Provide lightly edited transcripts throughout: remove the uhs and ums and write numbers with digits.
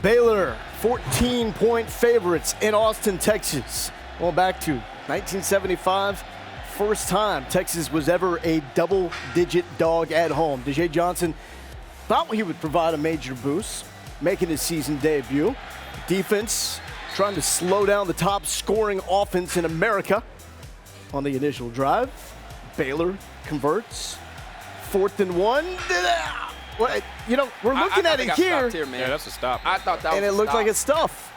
Baylor, 14-point favorites in Austin, Texas. Going back to 1975, first time Texas was ever a double-digit dog at home. DJ Johnson thought he would provide a major boost, making his season debut. Defense trying to slow down the top scoring offense in America. On the initial drive, Baylor converts. 4th and 1. Well, you know, we're looking at it here. Yeah, that's a stop. I thought that was and it looked like it's tough.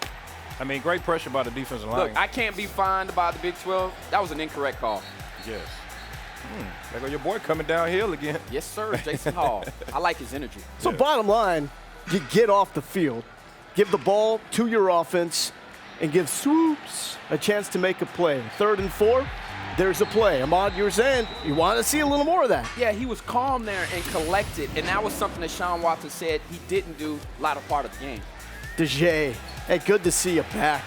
I mean, great pressure by the defensive line. Look, I can't be fined by the Big 12. That was an incorrect call. Yes. There go your boy coming downhill again. Yes, sir, Jason Hall. I like his energy. So bottom line, you get off the field, give the ball to your offense, and give Swoops a chance to make a play. 3rd and 4, there's a play. Ahmad, you were saying you want to see a little more of that. Yeah, he was calm there and collected, and that was something that Sean Watson said he didn't do a lot of part of the game. DJ, hey, good to see you back.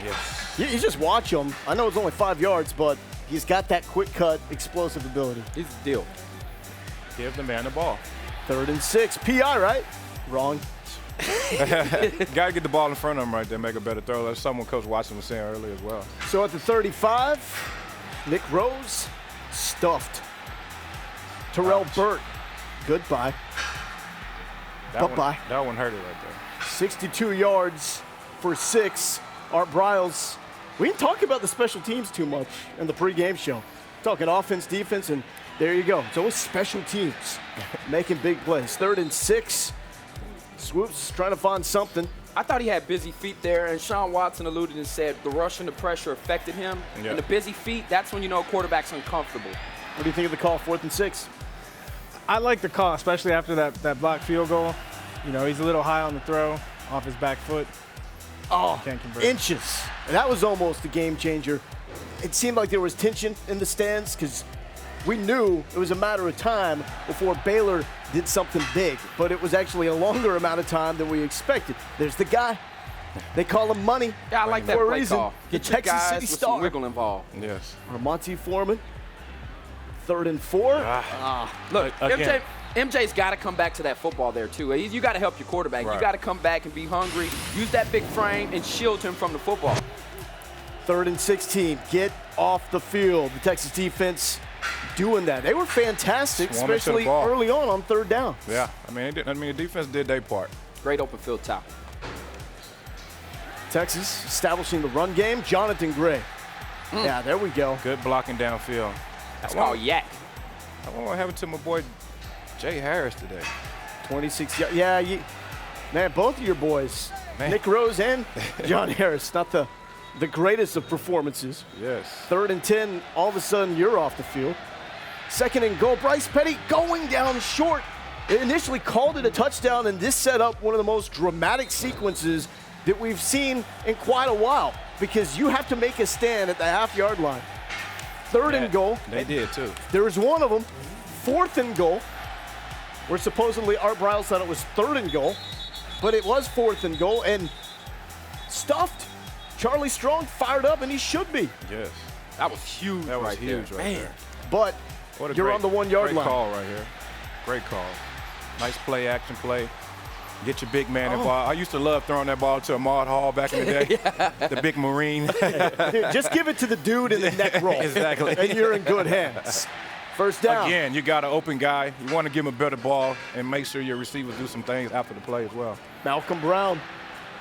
Yes. You just watch him. I know it's only 5 yards, but he's got that quick cut, explosive ability. He's the deal. Give the man the ball. 3rd and 6, PI, right? Wrong. Got to get the ball in front of him right there, make a better throw. That's someone Coach Watson was saying earlier as well. So at the 35, Nick Rose stuffed. Terrell Burt, goodbye. Bye-bye. That one hurt it right there. 62 yards for 6. Art Briles. We didn't talk about the special teams too much in the pregame show. Talking offense, defense, and there you go. It's always special teams making big plays. 3rd and 6. Swoops trying to find something. I thought he had busy feet there, and Sean Watson alluded and said the rush and the pressure affected him. Yeah. And the busy feet, that's when you know a quarterback's uncomfortable. What do you think of the call, 4th and 6? I like the call, especially after that blocked field goal. You know, he's a little high on the throw, off his back foot. Oh, Can't convert. inches. That was almost a game changer. It seemed like there was tension in the stands because we knew it was a matter of time before Baylor did something big, but it was actually a longer amount of time than we expected. There's the guy. They call him Money. Yeah, I like that for a play reason. call. The Get your Texas guys City with star. some wiggle involved. Yes. Monty Foreman. 3rd and 4. Look, Again. MJ's got to come back to that football there, too. You got to help your quarterback. Right. You got to come back and be hungry. Use that big frame and shield him from the football. 3rd and 16. Get off the field. The Texas defense doing that. They were fantastic, Swarming to the especially ball. early on 3rd down. Yeah. I mean, the defense did their part. Great open field tackle. Texas establishing the run game. Jonathan Gray. Yeah, there we go. Good blocking downfield. That's called yak. I wonder what happened to my boy Jay Harris today. 26 yards. Yeah, man, both of your boys, Man. Nick Rose and John Harris, not the greatest of performances. Yes. 3rd and 10, all of a sudden you're off the field. 2nd and goal, Bryce Petty going down short. They initially called it a touchdown, and this set up one of the most dramatic sequences that we've seen in quite a while because you have to make a stand at the half-yard line. 3rd and goal. They did, too. There was one of them. 4th and goal, where supposedly Art Briles thought it was 3rd and goal, but it was 4th and goal, and stuffed. Charlie Strong fired up, and he should be. Yes. That was huge That was right huge there. right Man. there. But What a you're great, on the 1-yard great line. call right here. Great call. Nice play, action play. Get your big man involved. I used to love throwing that ball to Ahmad Hall back in the day. The big Marine. Dude, just give it to the dude in the neck roll. Exactly. And you're in good hands. First down. Again, you got an open guy. You want to give him a better ball and make sure your receivers do some things after the play as well. Malcolm Brown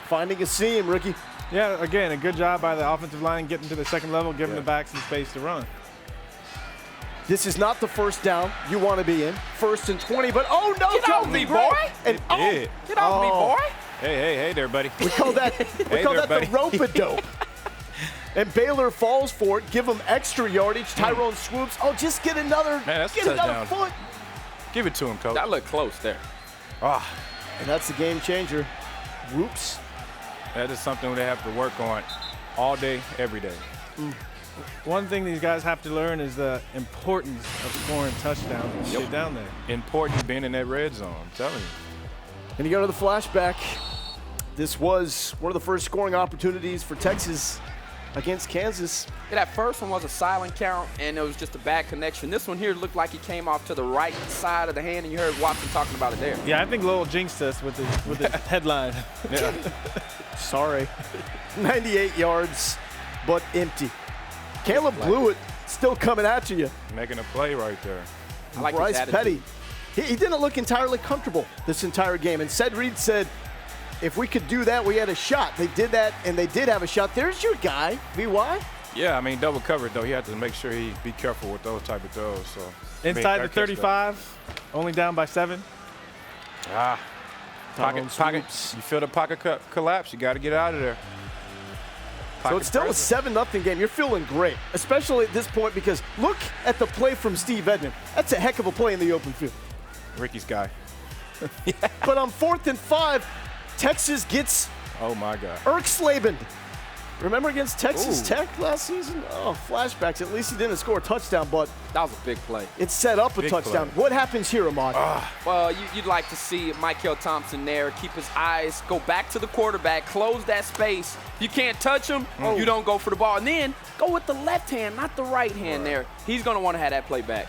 finding a seam, Ricky. Yeah, again, a good job by the offensive line getting to the 2nd level, giving Yeah. the backs some space to run. This is not the first down you want to be in. 1st and 20, but oh no, Get off me, boy. And did. Get off me, boy. Hey there, buddy. we call that buddy. the rope-a-dope. And Baylor falls for it. Give them extra yardage. Tyrone Swoops. Oh, just get another, Man, that's a get another touchdown. foot. Give it to him, Coach. That looked close there. Ah, And that's the game changer. Whoops. that is something they have to work on all day, every day. One thing these guys have to learn is the importance of scoring touchdowns when you get down there. Important being in that red zone, I'm telling you. And you go to the flashback. This was one of the first scoring opportunities for Texas against Kansas. Yeah, that first one was a silent count, and it was just a bad connection. This one here looked like he came off to the right side of the hand, and you heard Watson talking about it there. Yeah, I think Lowell jinxed us with the headline. Yeah. Sorry. 98 yards, but empty. Caleb Blewett still coming after you. Making a play right there. I like his Bryce attitude. Petty. He didn't look entirely comfortable this entire game. And Ced Reed said, if we could do that, we had a shot. They did that, and they did have a shot. There's your guy, VY. Yeah, I mean, double covered, though. He had to make sure he be careful with those type of throws. So Inside the that catch, 35, only down by 7. though. Pocket. You feel the pocket collapse, you got to get out of there. So it's still a 7-0 game. You're feeling great, especially at this point, because look at the play from Steve Edman. That's a heck of a play in the open field. Ricky's guy. But on 4th and 5, Texas gets Oh, my God. Erksleben. Remember against Texas Ooh. Tech last season? Oh, flashbacks. At least he didn't score a touchdown, but That was a big play. it set up a Big touchdown. play. What happens here, Ahmad? Well, you'd like to see Michael Thompson there, keep his eyes, go back to the quarterback, close that space. You can't touch him, you don't go for the ball. And then go with the left hand, not the right hand there. He's going to want to have that play back.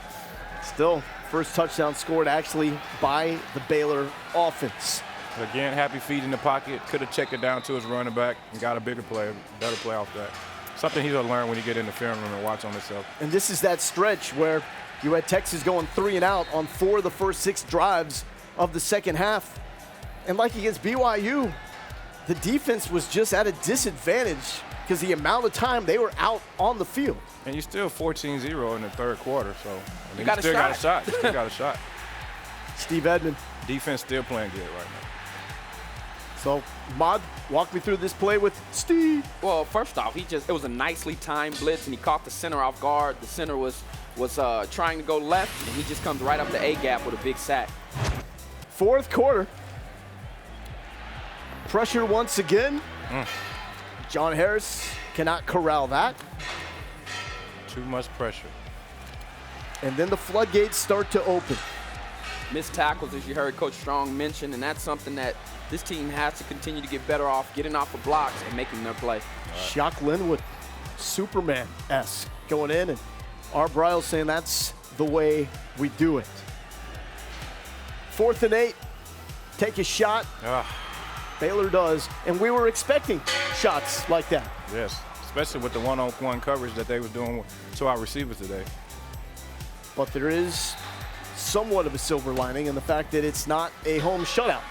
Still, first touchdown scored actually by the Baylor offense. Again, happy feet in the pocket. Could have checked it down to his running back and got a bigger play, better play off that. Something he'll learn when you get in the film room and watch on himself. And this is that stretch where you had Texas going 3 and out on 4 of the first 6 drives of the second half. And like against BYU, the defense was just at a disadvantage because the amount of time they were out on the field. And you're still 14-0 in the third quarter, so I mean, got a still got a shot. shot. You still got a shot. Steve Edman. Defense still playing good right now. So, Ahmad, walk me through this play with Steve. Well, first off, it was a nicely timed blitz, and he caught the center off guard. The center was trying to go left, and he just comes right up the A-gap with a big sack. Fourth quarter. Pressure once again. John Harris cannot corral that. Too much pressure. And then the floodgates start to open. Missed tackles, as you heard Coach Strong mention, and that's something that this team has to continue to get better off, getting off of blocks and making their play. Shock Linwood, Superman-esque, going in, and Art Briles saying that's the way we do it. 4th and 8, take a shot. Baylor does, and we were expecting shots like that. Yes, especially with the one-on-one coverage that they were doing to our receivers today. But there is somewhat of a silver lining in the fact that it's not a home shutout.